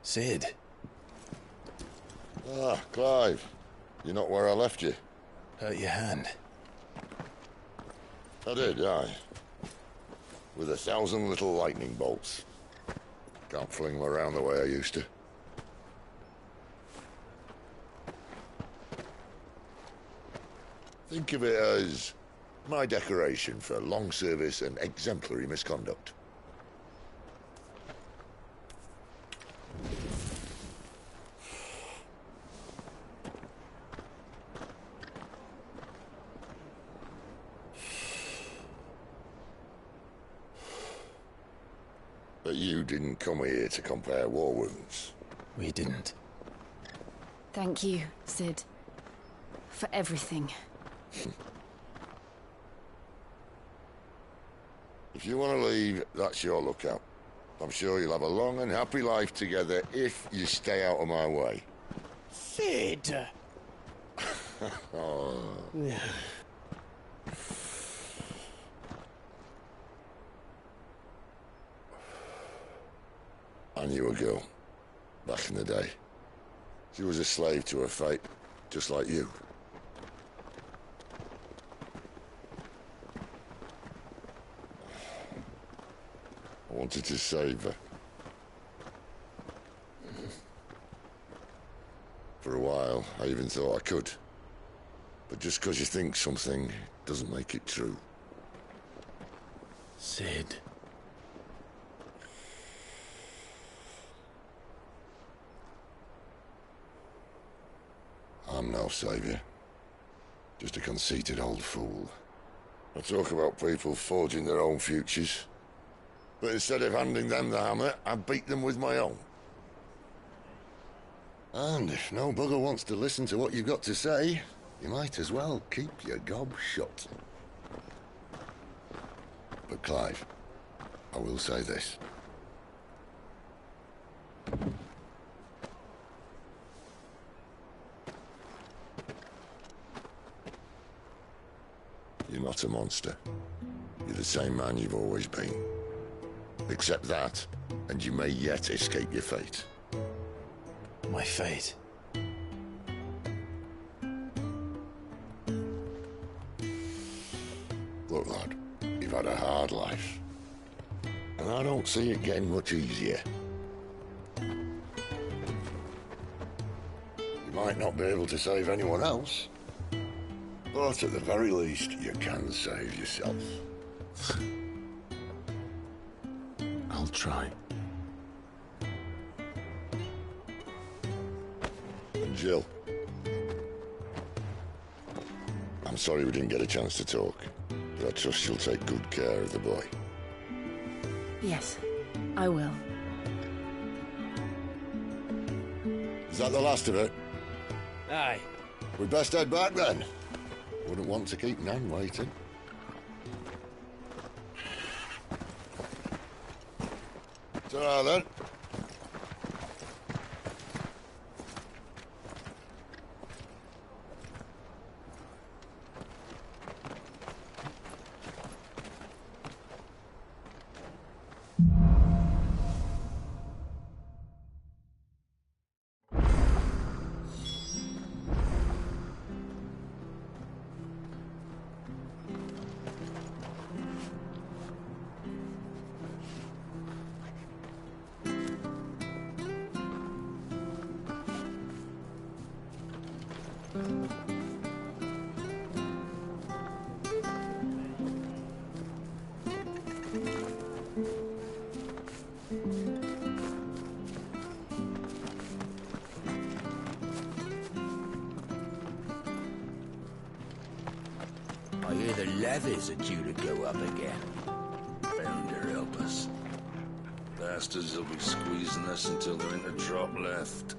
Sid. Ah, Clive. You're not where I left you. Hurt your hand. I did, aye. With 1,000 little lightning bolts. Can't fling them around the way I used to. Think of it as my decoration for long service and exemplary misconduct. But you didn't come here to compare war wounds. We didn't. Thank you, Sid. For everything. If you want to leave, that's your lookout. I'm sure you'll have a long and happy life together if you stay out of my way. Sid! Oh. I knew a girl, back in the day. She was a slave to her fate, just like you. I wanted to save her. For a while, I even thought I could. But just because you think something doesn't make it true. Sid. I'm no savior. Just a conceited old fool. I talk about people forging their own futures. But instead of handing them the hammer, I beat them with my own. And if no bugger wants to listen to what you've got to say, you might as well keep your gob shut. But Clive, I will say this. You're not a monster. You're the same man you've always been. Accept that, and you may yet escape your fate. My fate. Look, lad, you've had a hard life. And I don't see it getting much easier. You might not be able to save anyone else, but at the very least, you can save yourself. I'll try. And Jill, I'm sorry we didn't get a chance to talk, but I trust you'll take good care of the boy. Yes, I will. Is that the last of it? Aye. We'd best head back then. Wouldn't want to keep Nan waiting. Ta-ra then. I hear the levies are due to go up again. Founder help us. Bastards will be squeezing us until there ain't a drop left.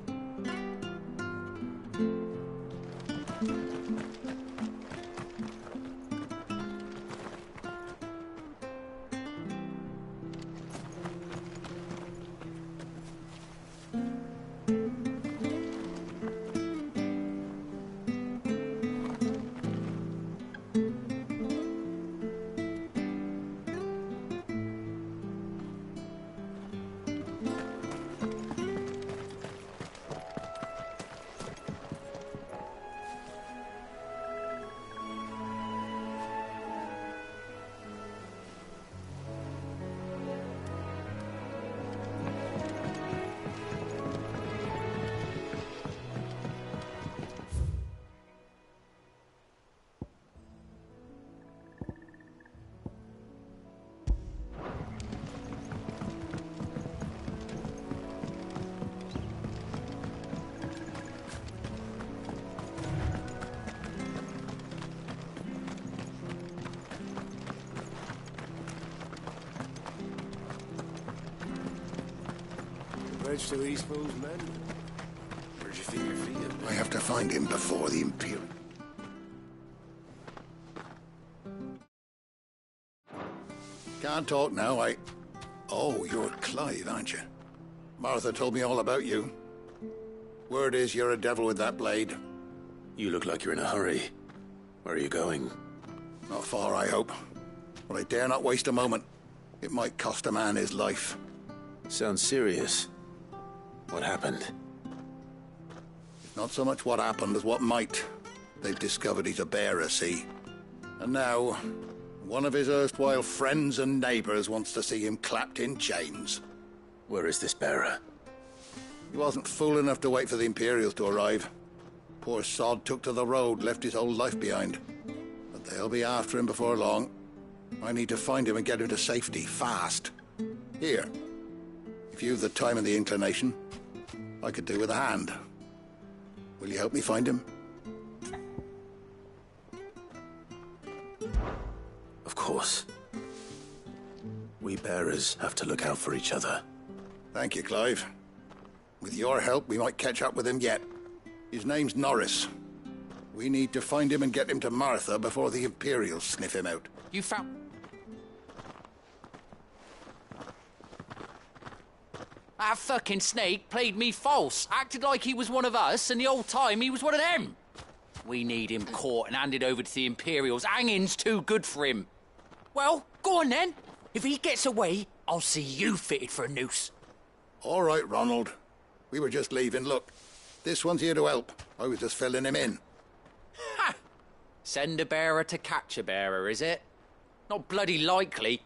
Wedge to these fools, men. Where'd you feel your feet? I have to find him before the Imperial. Can't talk now, Oh, you're Clive, aren't you? Martha told me all about you. Word is you're a devil with that blade. You look like you're in a hurry. Where are you going? Not far, I hope. But I dare not waste a moment. It might cost a man his life. Sounds serious. What happened? Not so much what happened as what might. They've discovered he's a bearer, see? And now, one of his erstwhile friends and neighbors wants to see him clapped in chains. Where is this bearer? He wasn't fool enough to wait for the Imperials to arrive. Poor sod took to the road, left his whole life behind. But they'll be after him before long. I need to find him and get him to safety, fast. Here. If you've the time and the inclination, I could do with a hand. Will you help me find him? Of course. We bearers have to look out for each other. Thank you, Clive. With your help, we might catch up with him yet. His name's Norris. We need to find him and get him to Martha before the Imperials sniff him out. You found... That fucking snake played me false, acted like he was one of us, and the whole time he was one of them. We need him caught and handed over to the Imperials. Hanging's too good for him. Well, go on then. If he gets away, I'll see you fitted for a noose. All right, Ronald. We were just leaving. Look, this one's here to help. I was just filling him in. Ha! Send a bearer to catch a bearer, is it? Not bloody likely.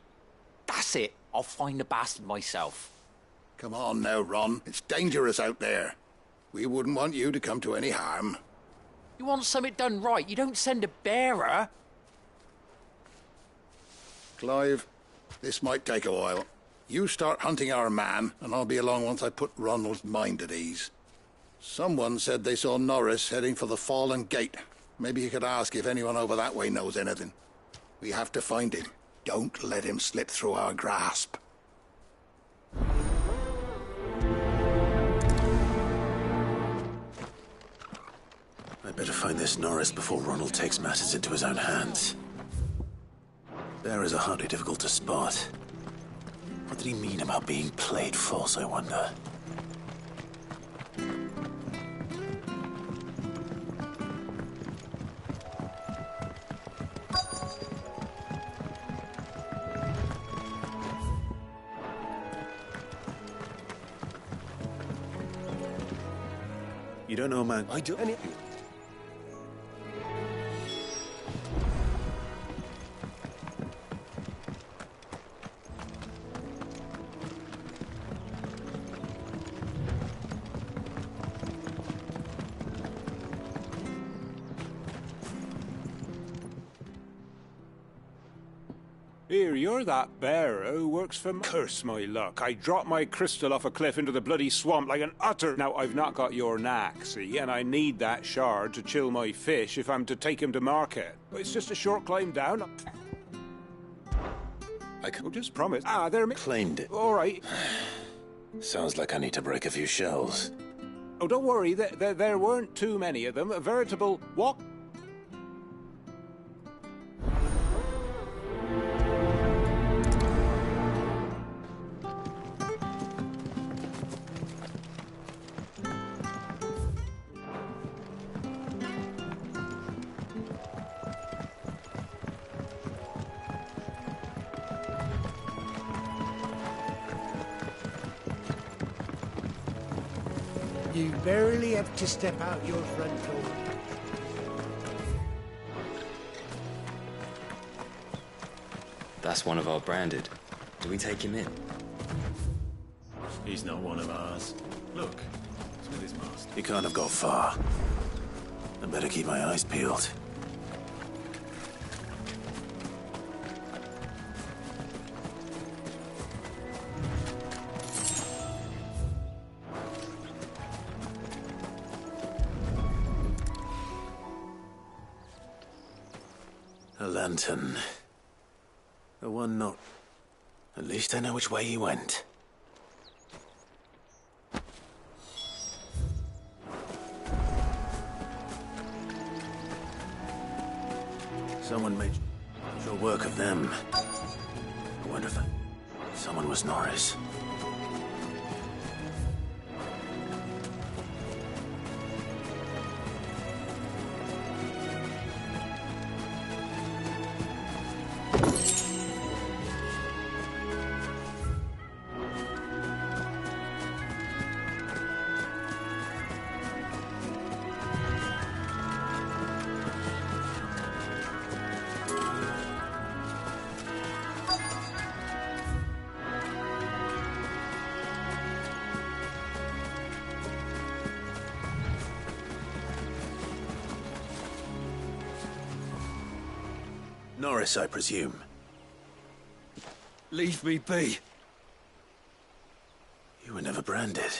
That's it. I'll find the bastard myself. Come on now, Ron. It's dangerous out there. We wouldn't want you to come to any harm. You want something done right, you don't send a bearer. Clive, this might take a while. You start hunting our man, and I'll be along once I put Ronald's mind at ease. Someone said they saw Norris heading for the Fallen Gate. Maybe you could ask if anyone over that way knows anything. We have to find him. Don't let him slip through our grasp. I better find this Norris before Ronald takes matters into his own hands. Bearers are hardly difficult to spot. What did he mean about being played false, I wonder? You don't know a man... I do. Here, you're that bearer who works for... Curse my luck. I dropped my crystal off a cliff into the bloody swamp like an utter... Now, I've not got your knack, see, and I need that shard to chill my fish if I'm to take him to market. It's just a short climb down. I can... Oh, just promise. Ah, there... Claimed it. All right. Sounds like I need to break a few shells. Oh, don't worry. There weren't too many of them. A veritable walk... You barely have to step out your front door. That's one of our branded. Do we take him in? He's not one of ours. Look, it's with his master. He can't have got far. I better keep my eyes peeled. A lantern. The one not... At least I know which way he went. Someone made sure work of them. I wonder if someone was Norris. Norris, I presume. Leave me be. You were never branded.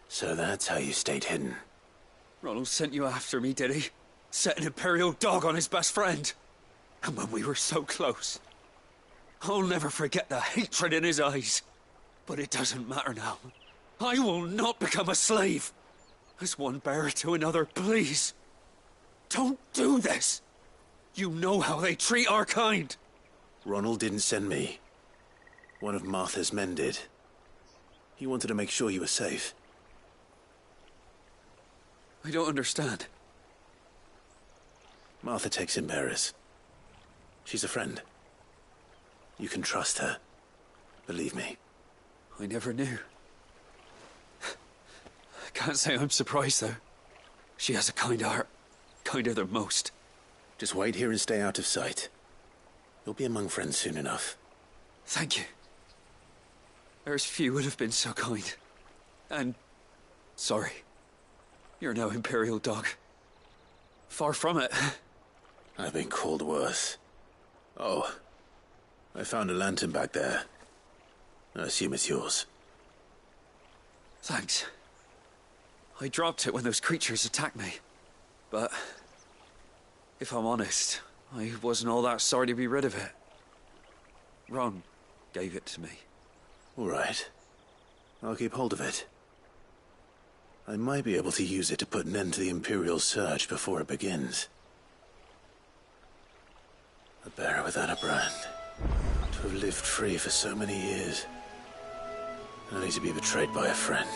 So that's how you stayed hidden. Ronald sent you after me, did he? Set an Imperial dog on his best friend. And when we were so close. I'll never forget the hatred in his eyes. But it doesn't matter now. I will not become a slave. As one bearer to another, please. Don't do this. You know how they treat our kind. Ronald didn't send me. One of Martha's men did. He wanted to make sure you were safe. I don't understand. Martha takes in bearers. She's a friend. You can trust her. Believe me. I never knew. I can't say I'm surprised, though. She has a kind heart. Kinder than most. Just wait here and stay out of sight. You'll be among friends soon enough. Thank you. There's few would have been so kind. And... sorry. You're no Imperial dog. Far from it. I've been called worse. Oh. I found a lantern back there. I assume it's yours. Thanks. I dropped it when those creatures attacked me. But... if I'm honest, I wasn't all that sorry to be rid of it. Ron gave it to me. All right. I'll keep hold of it. I might be able to use it to put an end to the Imperial Surge before it begins. A bearer without a brand. To have lived free for so many years. Only to be betrayed by a friend.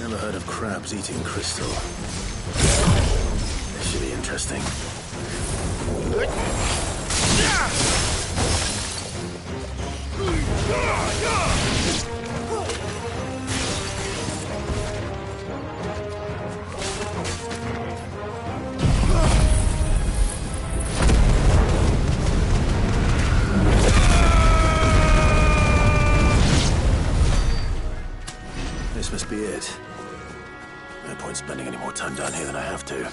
Never heard of crabs eating crystal. This should be interesting. This must be it. No point spending any more time down here than I have to.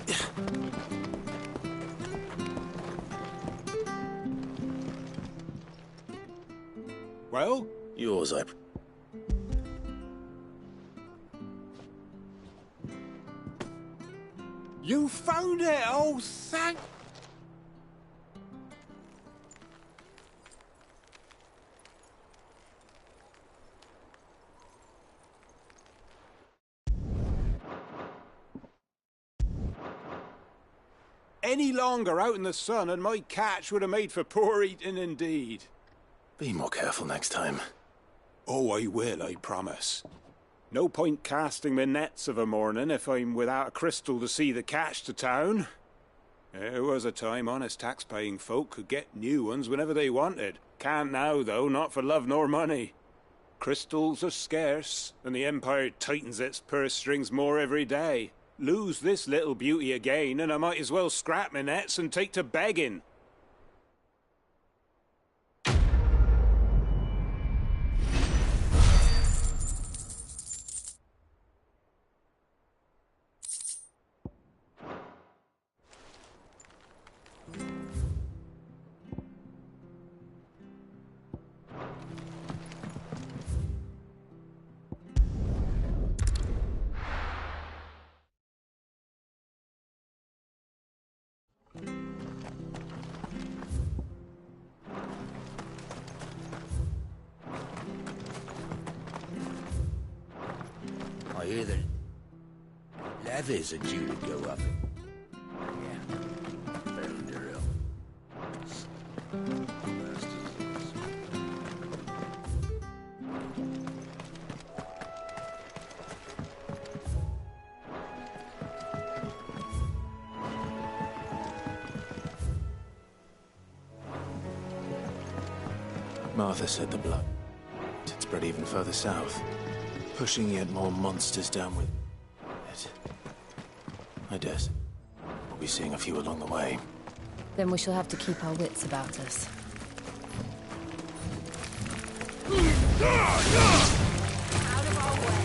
Yeah. Well? Yours, I... You found it! Oh, thank... Any longer out in the sun and my catch would have made for poor eating indeed. Be more careful next time. Oh, I will, I promise. No point casting my nets of a morning if I'm without a crystal to see the catch to town. There was a time honest tax-paying folk could get new ones whenever they wanted. Can't now, though, not for love nor money. Crystals are scarce, and the Empire tightens its purse strings more every day. Lose this little beauty again, and I might as well scrap my nets and take to begging. I hear the levies are due to go up. Yeah, Founder Hill. Martha said the blood had spread even further south, pushing yet more monsters down with it. I guess we'll be seeing a few along the way. Then we shall have to keep our wits about us. Out of our way.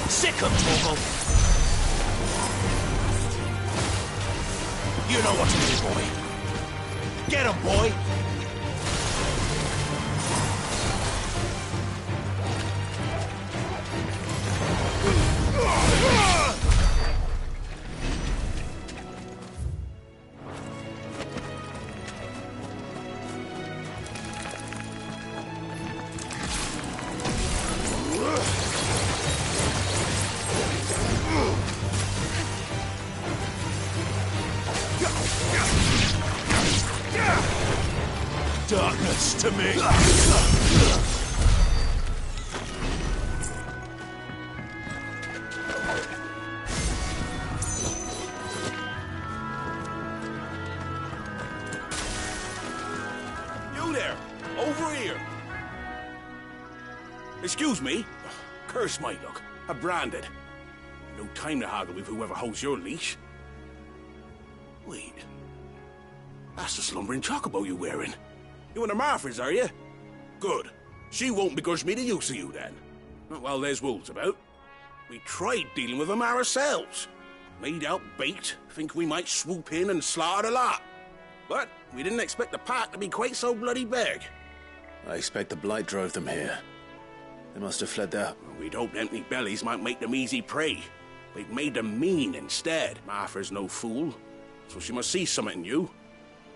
Sick of Torgal! You know what to do, boy. Get him, boy! Darkness to me! You there! Over here! Excuse me? Curse my luck. I'm branded. No time to haggle with whoever holds your leash. Wait. That's the slumbering chocobo you're wearing. You and the Marthas, are you? Good. She won't begrudge me the use of you, then. Not while there's wolves about. We tried dealing with them ourselves. Made out bait, think we might swoop in and slaughter the lot. But we didn't expect the pack to be quite so bloody big. I expect the Blight drove them here. They must have fled there. We'd hoped empty bellies might make them easy prey. But it made them mean instead. Martha's no fool, so she must see something in you.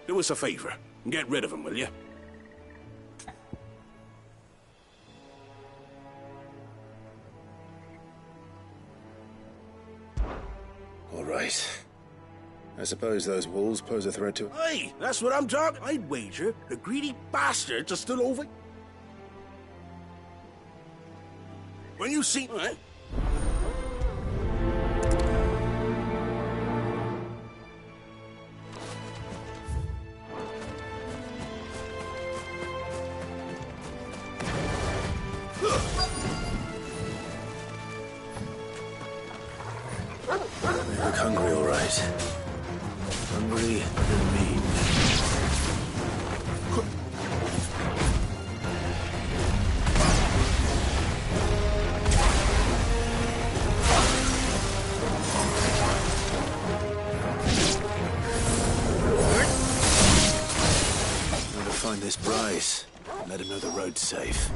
Do us a favor and get rid of them, will you? All right. I suppose those wolves pose a threat to... Aye, that's what I'm talking. I'd wager the greedy bastards are still over. When you see... All right. They look hungry, all right. Hungry and mean. I'm going to find this Bryce and let him know the road's safe.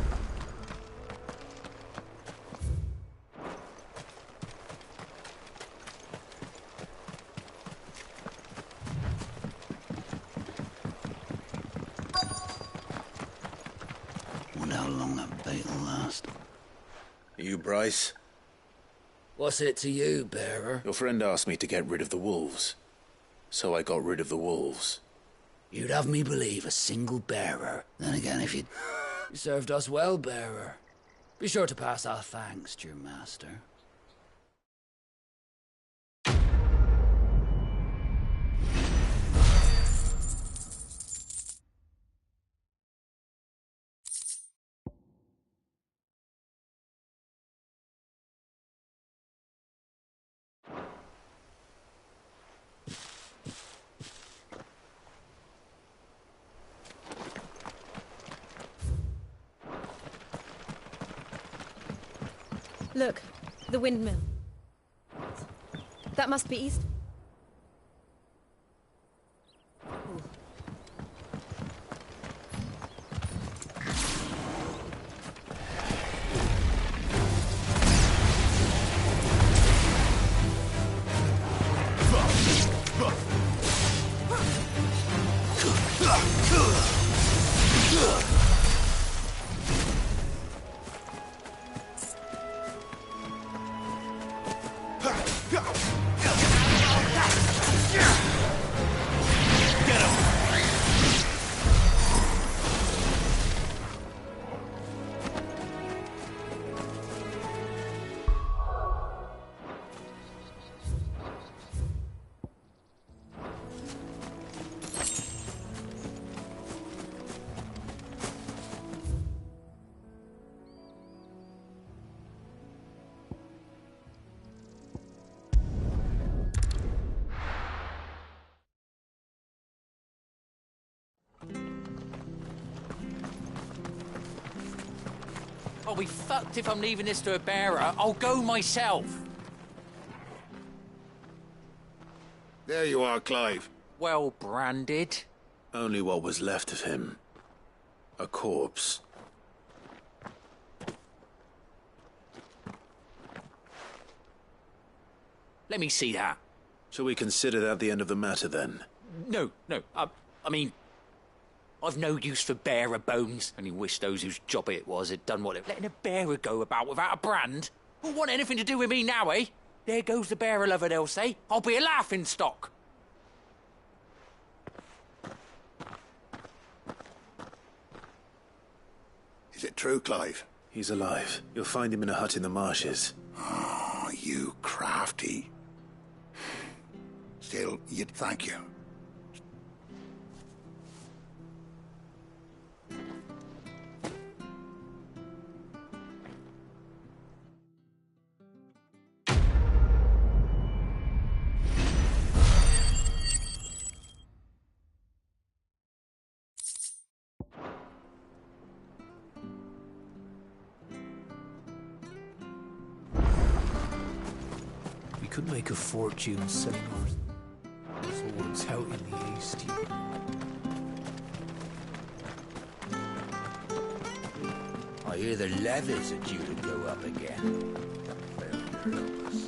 You, Bryce? What's it to you, Bearer? Your friend asked me to get rid of the wolves. So I got rid of the wolves. You'd have me believe a single bearer. Then again, if you served us well, Bearer. Be sure to pass our thanks to your master. Look, the windmill. That must be east. I'll be fucked if I'm leaving this to a bearer. I'll go myself. There you are, Clive. Well branded. Only what was left of him. A corpse. Let me see that. Shall we consider that the end of the matter, then? No. I mean, I've no use for bearer bones. Only wish those whose job it was had done what it... Letting a bearer go about without a brand? Won't want anything to do with me now, eh? There goes the bearer lover, they'll say. I'll be a laughing stock. Is it true, Clive? He's alive. You'll find him in a hut in the marshes. Oh, you crafty. Still, you'd thank you. We could make a fortune selling our swords out in the east. I hear the levies are due to go up again. Thunder help us.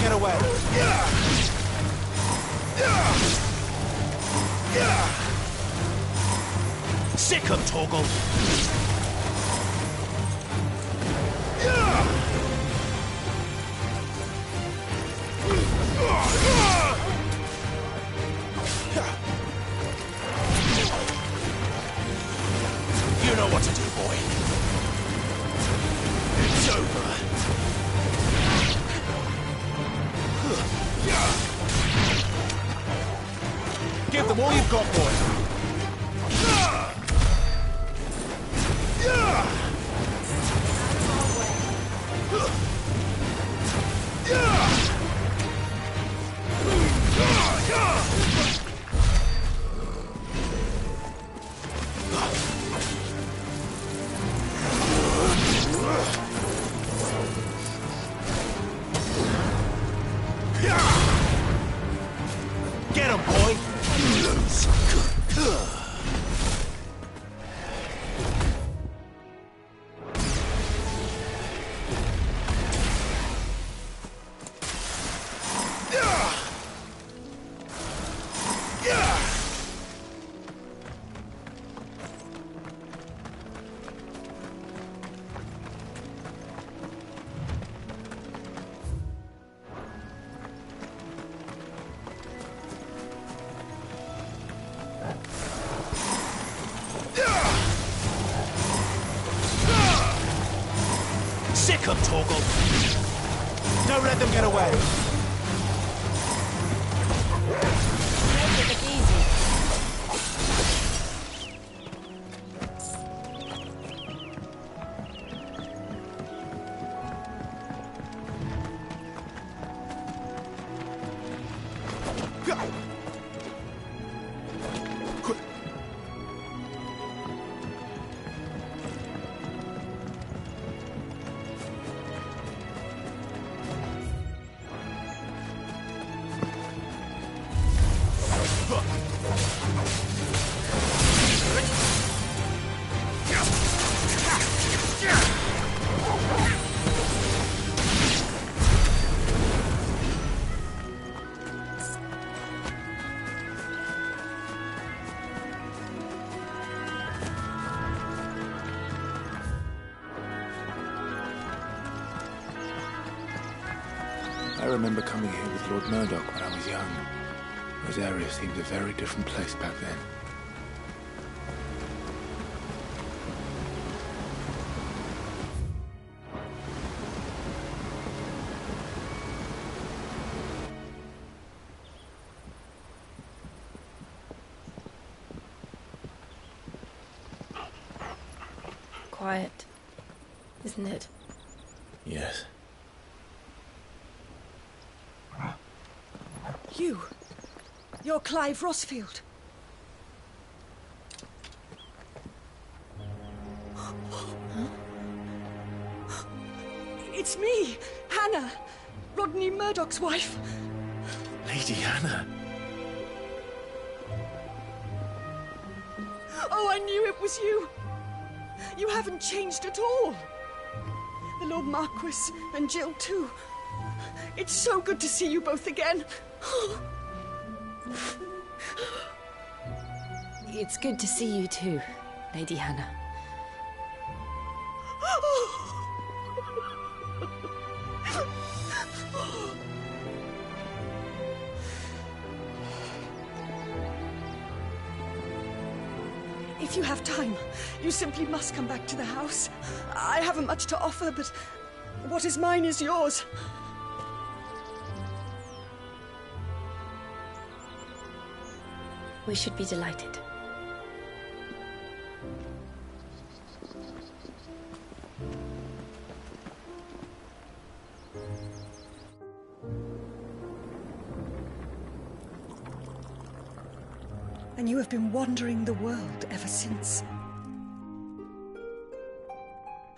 get away. Sick 'em, Torgal. You know what to do, boy. It's over. Give them all you've got, boy. Get him, boy! Sick 'em, Torgal! Don't let them get away! Take it easy. I remember coming here with Lord Murdoch when I was young. Rosaria seemed a very different place back then. Quiet, isn't it? Yes. You're Clive Rossfield. It's me, Hannah, Rodney Murdoch's wife. Lady Hannah. Oh, I knew it was you. You haven't changed at all. The Lord Marquis and Jill too. It's so good to see you both again. It's good to see you too, Lady Hannah. If you have time, you simply must come back to the house. I haven't much to offer, but what is mine is yours. We should be delighted. And you have been wandering the world ever since.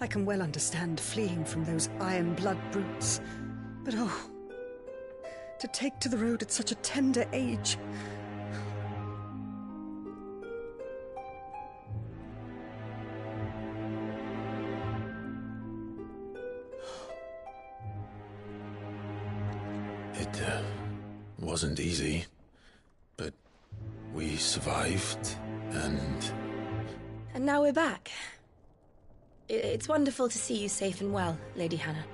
I can well understand fleeing from those iron blood brutes, but oh, to take to the road at such a tender age. It wasn't easy, but we survived, and... And now we're back. It's wonderful to see you safe and well, Lady Hannah.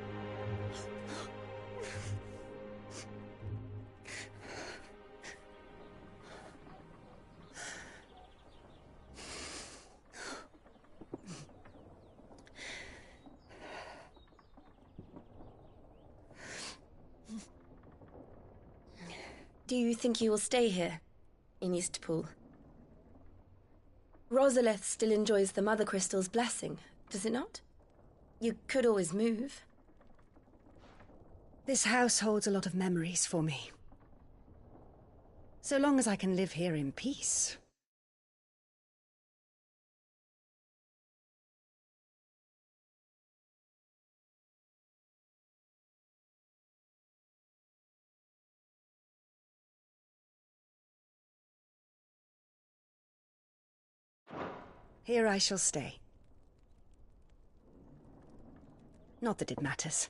Do you think you will stay here, in Eastpool? Rosalith still enjoys the Mother Crystal's blessing, does it not? You could always move. This house holds a lot of memories for me. So long as I can live here in peace. Here I shall stay. Not that it matters.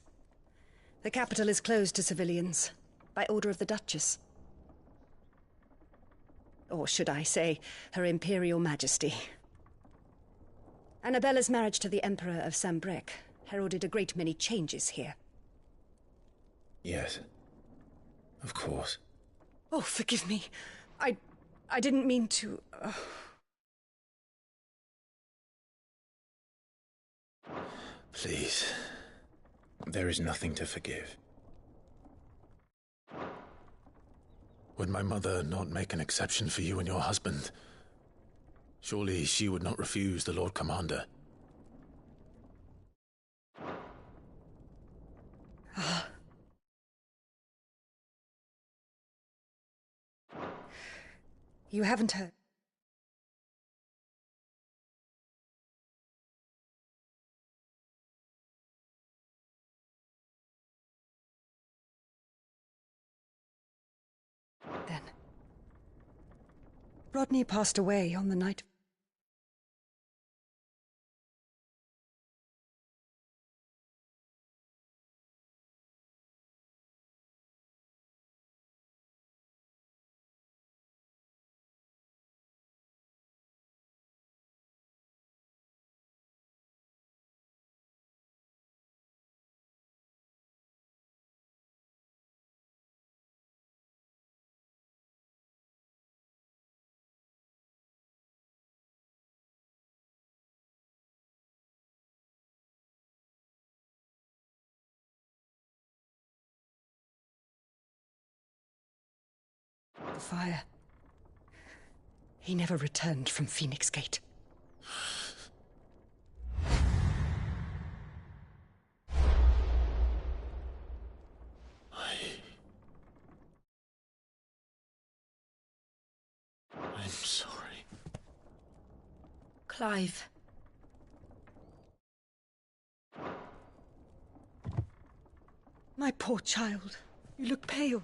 The capital is closed to civilians, by order of the Duchess. Or should I say, Her Imperial Majesty. Annabella's marriage to the Emperor of Sambrec heralded a great many changes here. Yes. Of course. Oh, forgive me. I didn't mean to... Please. There is nothing to forgive. Would my mother not make an exception for you and your husband? Surely she would not refuse the Lord Commander. You haven't heard. Then. Rodney passed away on the night. The fire. He never returned from Phoenix Gate. I'm sorry. Clive. My poor child. You look pale.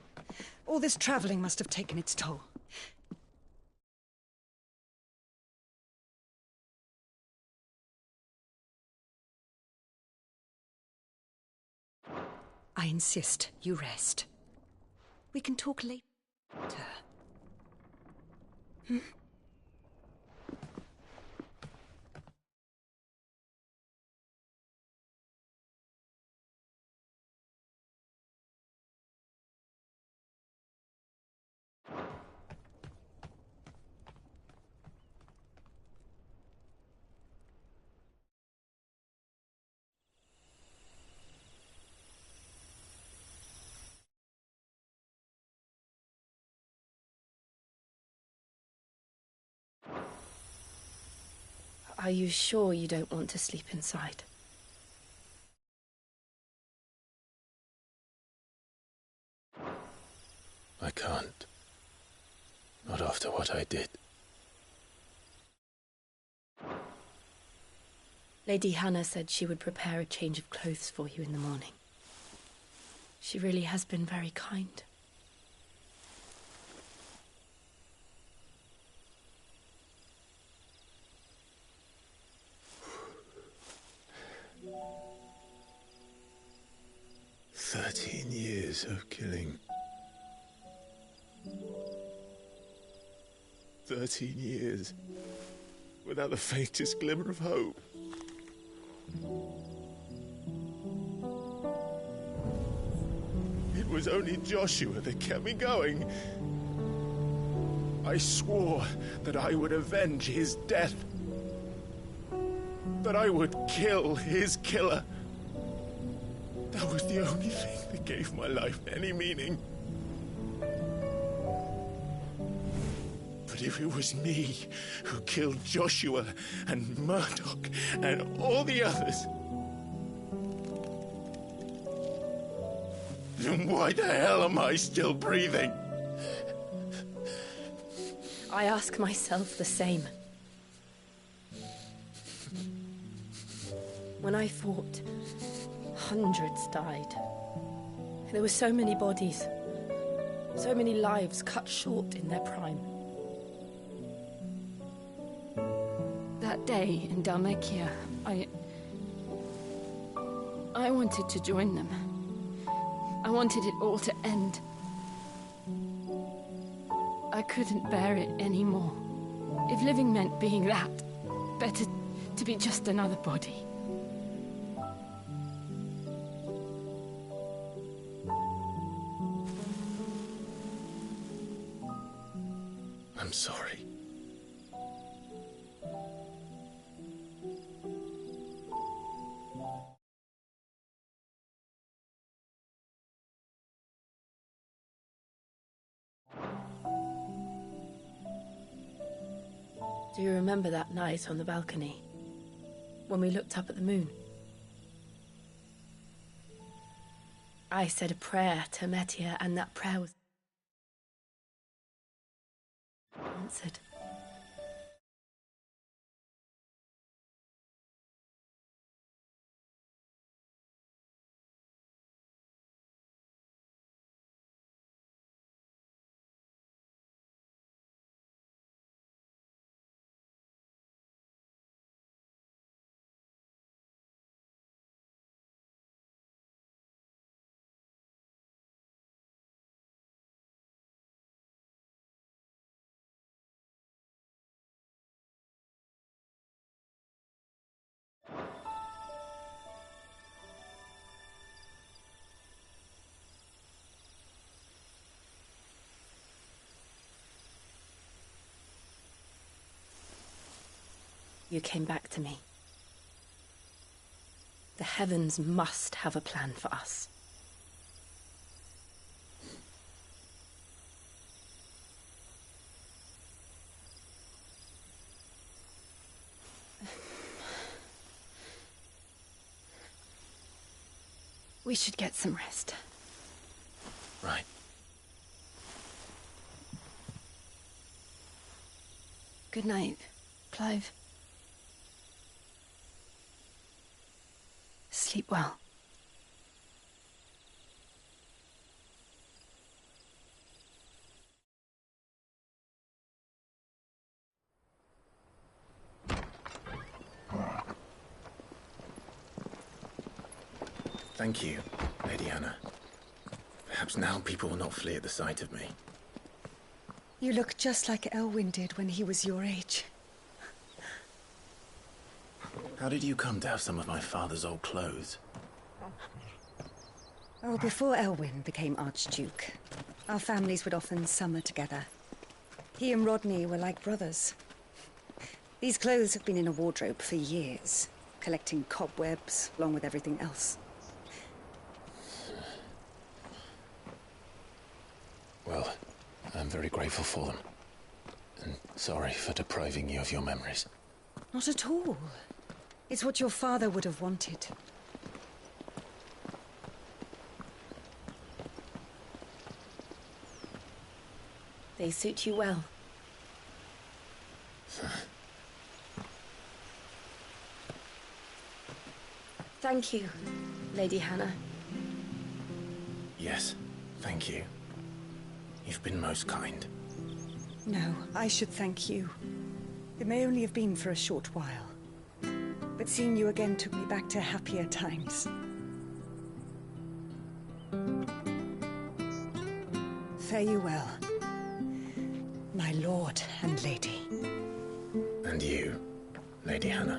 All this traveling must have taken its toll. I insist you rest. We can talk later. Hmm? Are you sure you don't want to sleep inside? I can't. Not after what I did. Lady Hannah said she would prepare a change of clothes for you in the morning. She really has been very kind. "13 years of killing." 13 years, without the faintest glimmer of hope. It was only Joshua that kept me going. I swore that I would avenge his death. That I would kill his killer. That was the only thing that gave my life any meaning. But if it was me who killed Joshua and Murdoch and all the others, then why the hell am I still breathing? I ask myself the same. When I fought, hundreds died. There were so many bodies, so many lives cut short in their prime. That day in Dhalmekia, I wanted to join them. I wanted it all to end. I couldn't bear it anymore. If living meant being that, better to be just another body. I'm sorry. Do you remember that night on the balcony, when we looked up at the moon? I said a prayer to Metia, and that prayer was answered. You came back to me. The heavens must have a plan for us. We should get some rest. Right. Good night, Clive. Sleep well. Thank you, Lady Hannah. Perhaps now people will not flee at the sight of me. You look just like Elwyn did when he was your age. How did you come to have some of my father's old clothes? Oh, before Elwyn became Archduke, our families would often summer together. He and Rodney were like brothers. These clothes have been in a wardrobe for years, collecting cobwebs along with everything else. Well, I'm very grateful for them. And sorry for depriving you of your memories. Not at all. It's what your father would have wanted. They suit you well. Thank you, Lady Hannah. Yes, thank you. You've been most kind. No, I should thank you. It may only have been for a short while. But seeing you again took me back to happier times. Fare you well. My lord and lady. And you, Lady Hannah.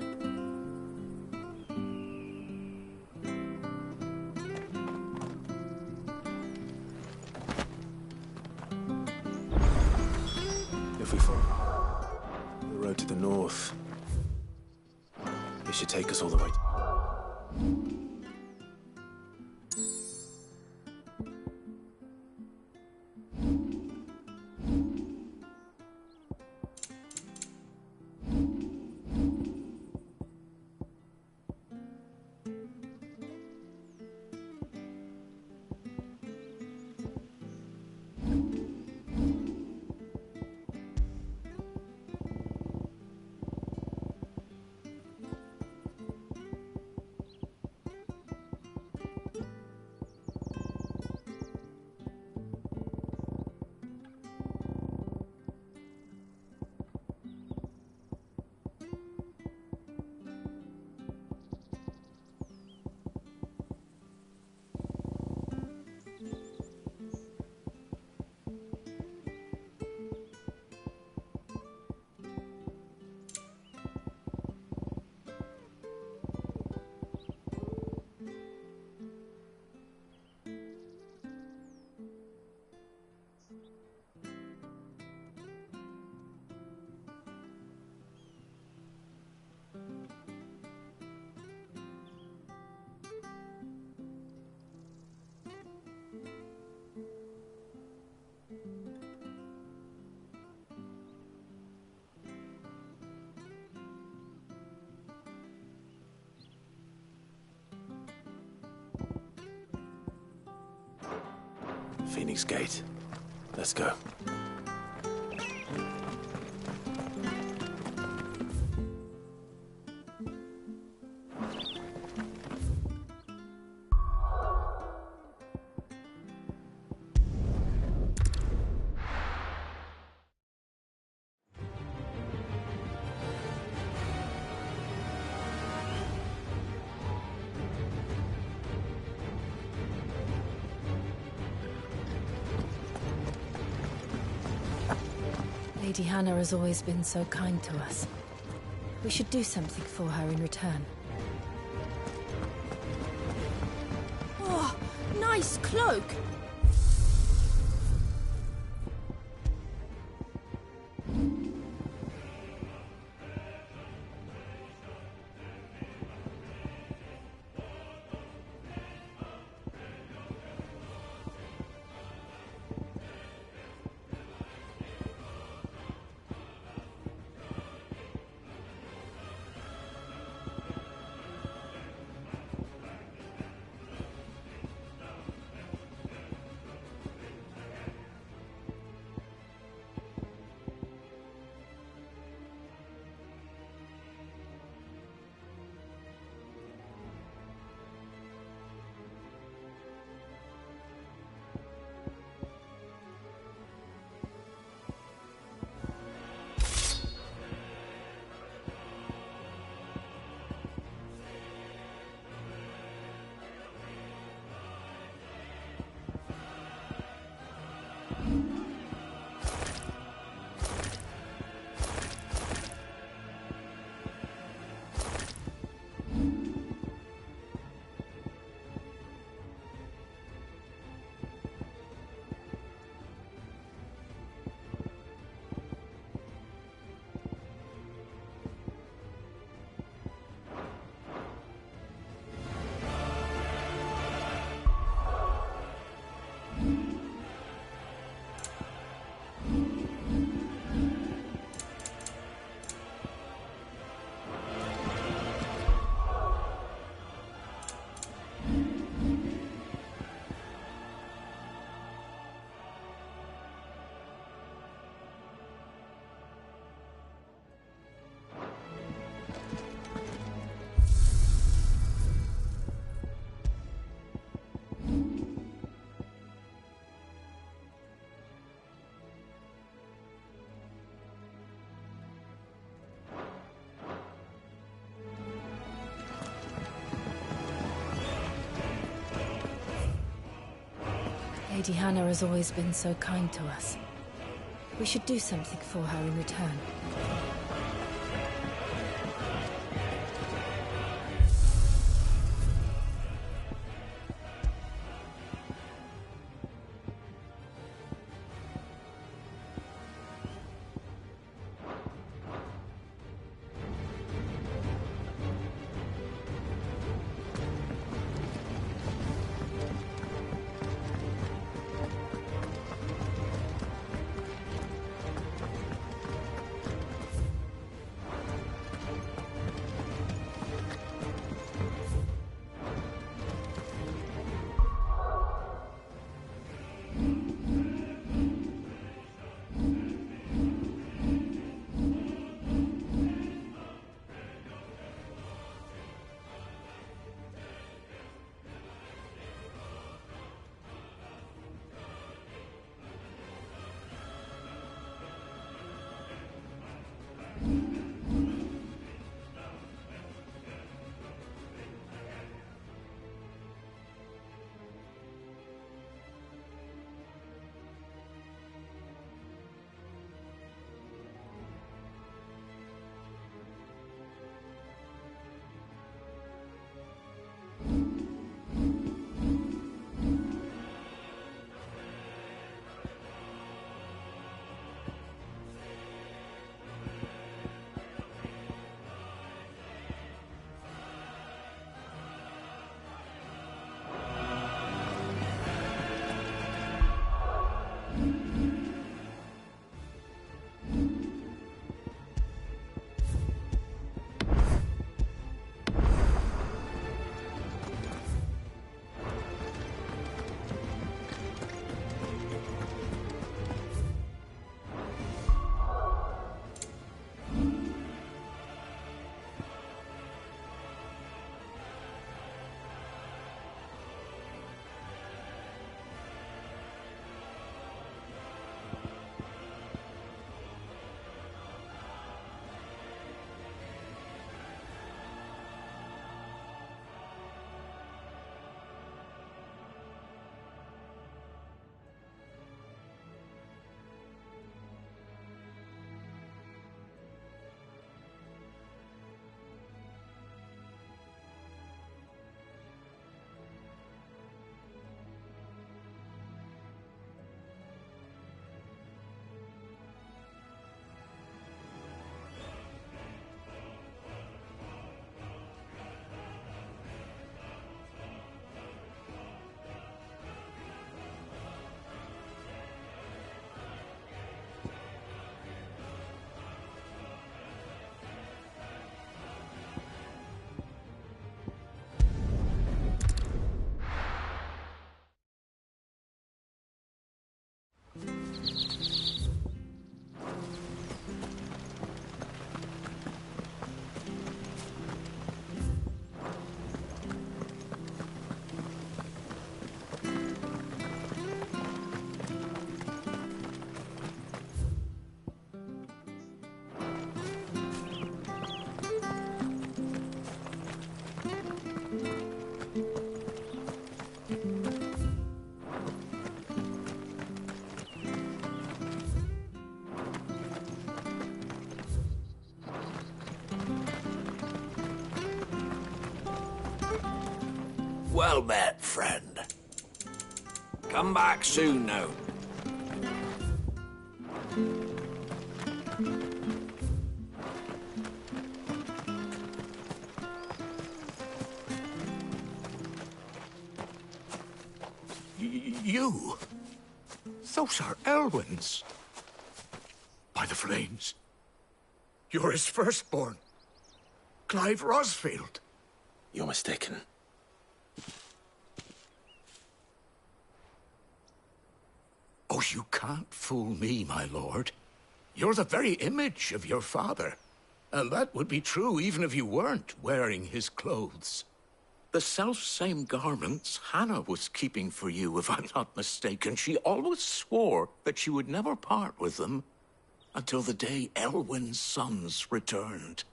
If we follow the road to the north, it should take us all the way. Phoenix Gate. Let's go. Lady Hannah has always been so kind to us. We should do something for her in return. Oh, nice cloak! Lady Hannah has always been so kind to us. We should do something for her in return. Well met, friend. Come back soon now. You? Those are Elwyn's. By the flames. You're his firstborn. Clive Rosfield. You're mistaken. Oh, you can't fool me, my lord. You're the very image of your father. And that would be true even if you weren't wearing his clothes. The self-same garments Hannah was keeping for you, if I'm not mistaken. She always swore that she would never part with them until the day Elwyn's sons returned.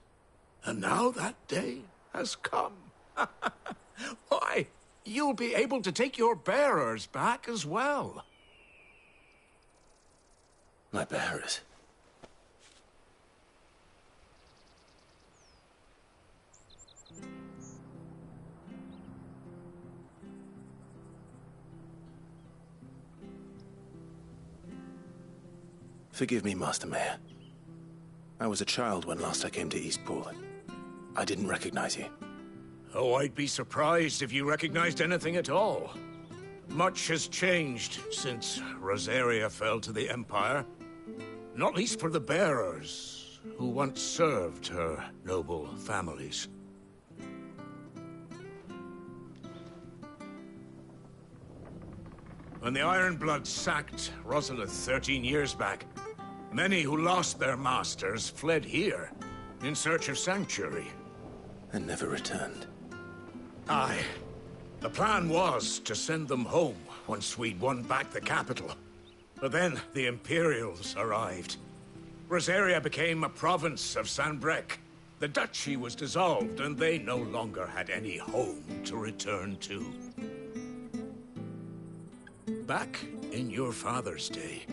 And now that day has come. Why, you'll be able to take your bearers back as well. My bearers. Forgive me, Master Mayor. I was a child when last I came to Eastpool. I didn't recognize you. Oh, I'd be surprised if you recognized anything at all. Much has changed since Rosaria fell to the Empire. Not least for the bearers, who once served her noble families. When the Ironbloods sacked Rosalith 13 years back, many who lost their masters fled here in search of sanctuary. And never returned. Aye. The plan was to send them home once we'd won back the capital. But then the Imperials arrived. Rosaria became a province of Sanbreque. The duchy was dissolved, and they no longer had any home to return to. Back in your father's day,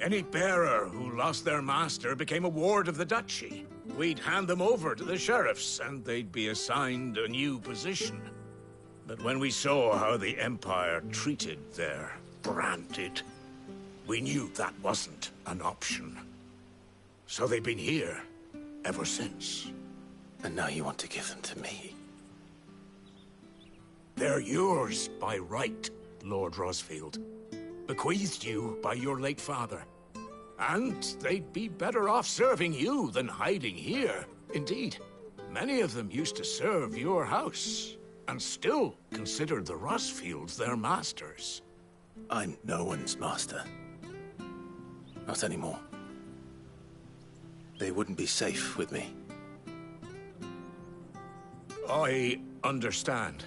any bearer who lost their master became a ward of the duchy. We'd hand them over to the sheriffs, and they'd be assigned a new position. But when we saw how the Empire treated their branded, we knew that wasn't an option. So they've been here ever since. And now you want to give them to me? They're yours by right, Lord Rosfield. Bequeathed you by your late father. And they'd be better off serving you than hiding here. Indeed, many of them used to serve your house, and still considered the Rosfields their masters. I'm no one's master. Not anymore. They wouldn't be safe with me. I understand.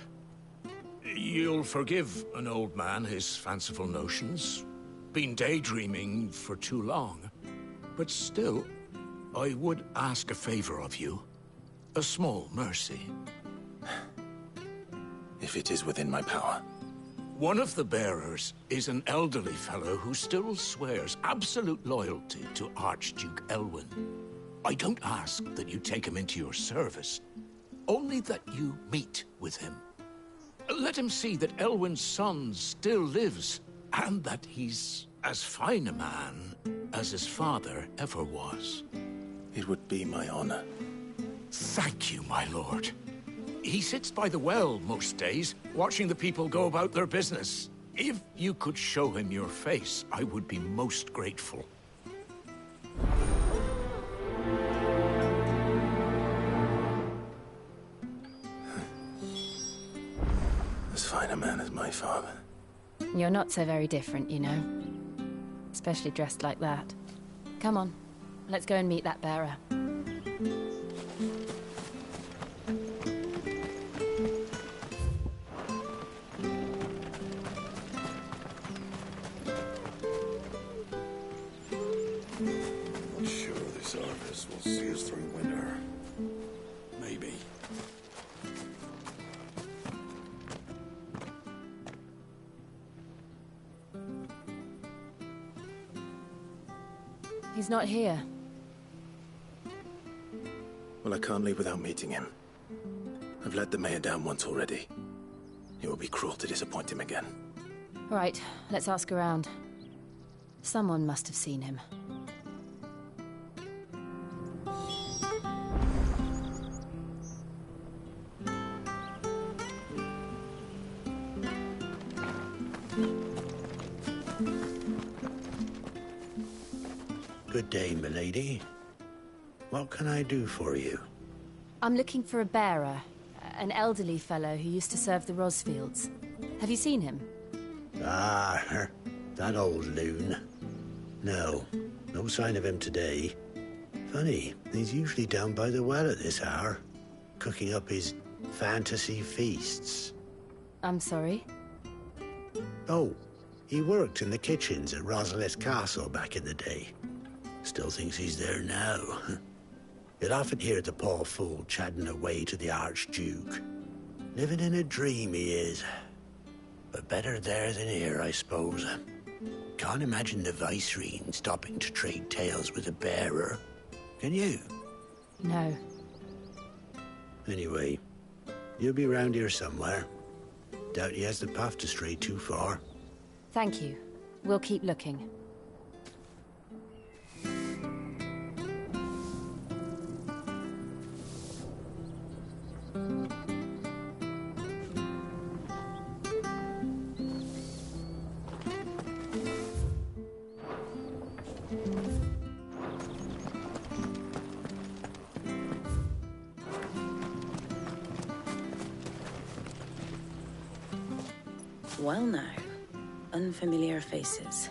You'll forgive an old man his fanciful notions. Been daydreaming for too long. But still, I would ask a favor of you. A small mercy. If it is within my power. One of the bearers is an elderly fellow who still swears absolute loyalty to Archduke Elwyn. I don't ask that you take him into your service, only that you meet with him. Let him see that Elwyn's son still lives, and that he's as fine a man as his father ever was. It would be my honor. Thank you, my lord. He sits by the well most days, watching the people go about their business. If you could show him your face, I would be most grateful. As fine a man as my father. You're not so very different, you know. Especially dressed like that. Come on, let's go and meet that bearer. I'm sure this harvest will see us through winter. Maybe. He's not here. Well, I can't leave without meeting him. I've let the mayor down once already. It will be cruel to disappoint him again. All right, let's ask around. Someone must have seen him. Good day, milady. What can I do for you? I'm looking for a bearer. An elderly fellow who used to serve the Rosfields. Have you seen him? Ah, that old loon. No sign of him today. Funny, he's usually down by the well at this hour, cooking up his fantasy feasts. I'm sorry? Oh, he worked in the kitchens at Rosalith Castle back in the day. Still thinks he's there now. You'd often hear the poor fool chatting away to the Archduke. Living in a dream he is. But better there than here, I suppose. can't imagine the Vicereine stopping to trade tales with a bearer. Can you? No. Anyway, he'll be round here somewhere. Doubt he has the path to stray too far. Thank you. We'll keep looking. Well now, unfamiliar faces.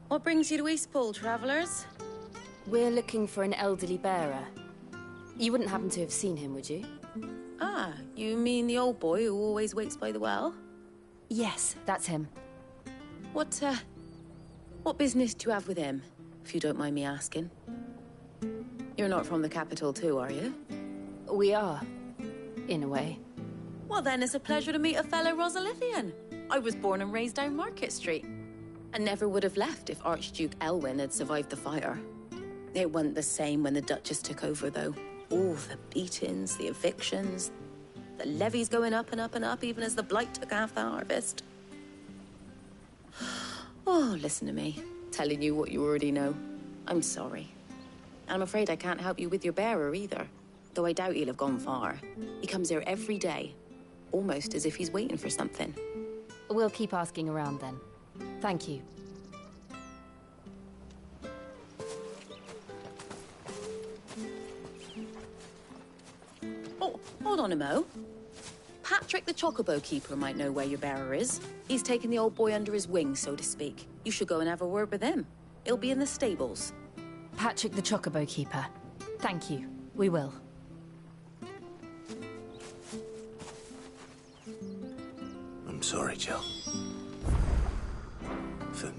What brings you to Eastpool, travellers? We're looking for an elderly bearer. You wouldn't happen to have seen him, would you? Ah, you mean the old boy who always waits by the well? Yes, that's him. What business do you have with him, if you don't mind me asking? You're not from the capital too, are you? We are, in a way. Well then, it's a pleasure to meet a fellow Rosalithian. I was born and raised down Market Street. And never would have left if Archduke Elwyn had survived the fire. It wasn't the same when the Duchess took over, though. All the beatings, the evictions, the levies going up and up and up, even as the blight took half the harvest. Oh, listen to me, telling you what you already know. I'm sorry. I'm afraid I can't help you with your bearer either, though I doubt he'll have gone far. He comes here every day, almost as if he's waiting for something. We'll keep asking around then. Thank you. Oh, hold on a mo. Patrick the Chocobo Keeper might know where your bearer is. He's taken the old boy under his wing, so to speak. You should go and have a word with him. He'll be in the stables. Patrick the Chocobo Keeper. Thank you. We will. I'm sorry, Jill. For...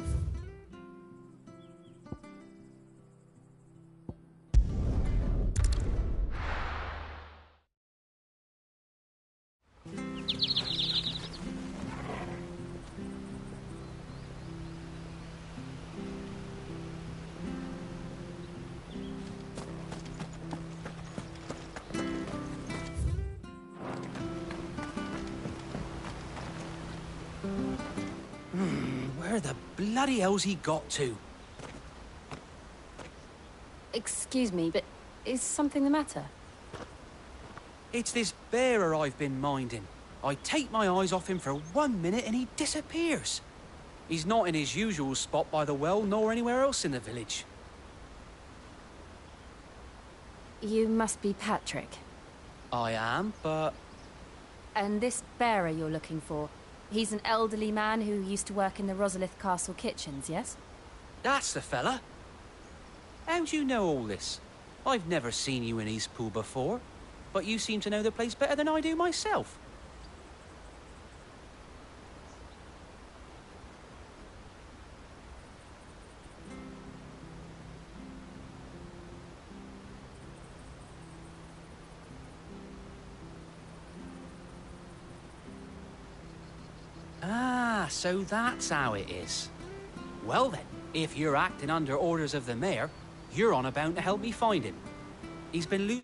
Where the bloody hell's he got to? Excuse me, but is something the matter? It's this bearer I've been minding. I take my eyes off him for 1 minute and he disappears. He's not in his usual spot by the well, nor anywhere else in the village. You must be Patrick. I am, but... And this bearer you're looking for, he's an elderly man who used to work in the Rosalith Castle kitchens, yes? That's the fella. How do you know all this? I've never seen you in Eastpool before, but you seem to know the place better than I do myself. Ah, so that's how it is. Well then, if you're acting under orders of the mayor, you're on about to help me find him. He's been losing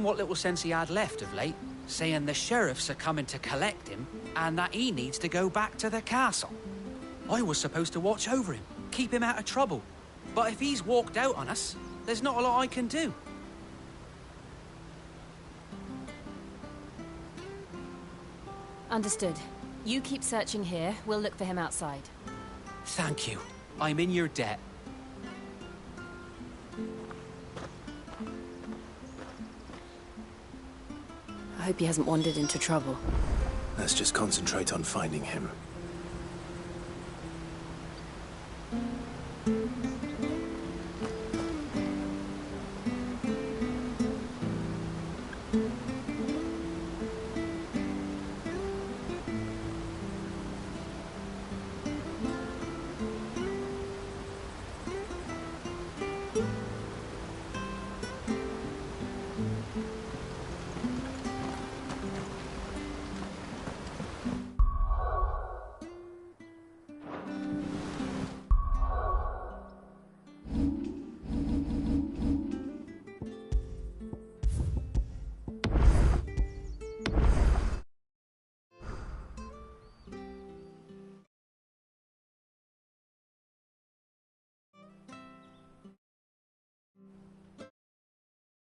what little sense he had left of late, saying the sheriffs are coming to collect him and that he needs to go back to the castle. I was supposed to watch over him, keep him out of trouble. But if he's walked out on us, there's not a lot I can do. Understood. You keep searching here, we'll look for him outside. Thank you. I'm in your debt. I hope he hasn't wandered into trouble. Let's just concentrate on finding him.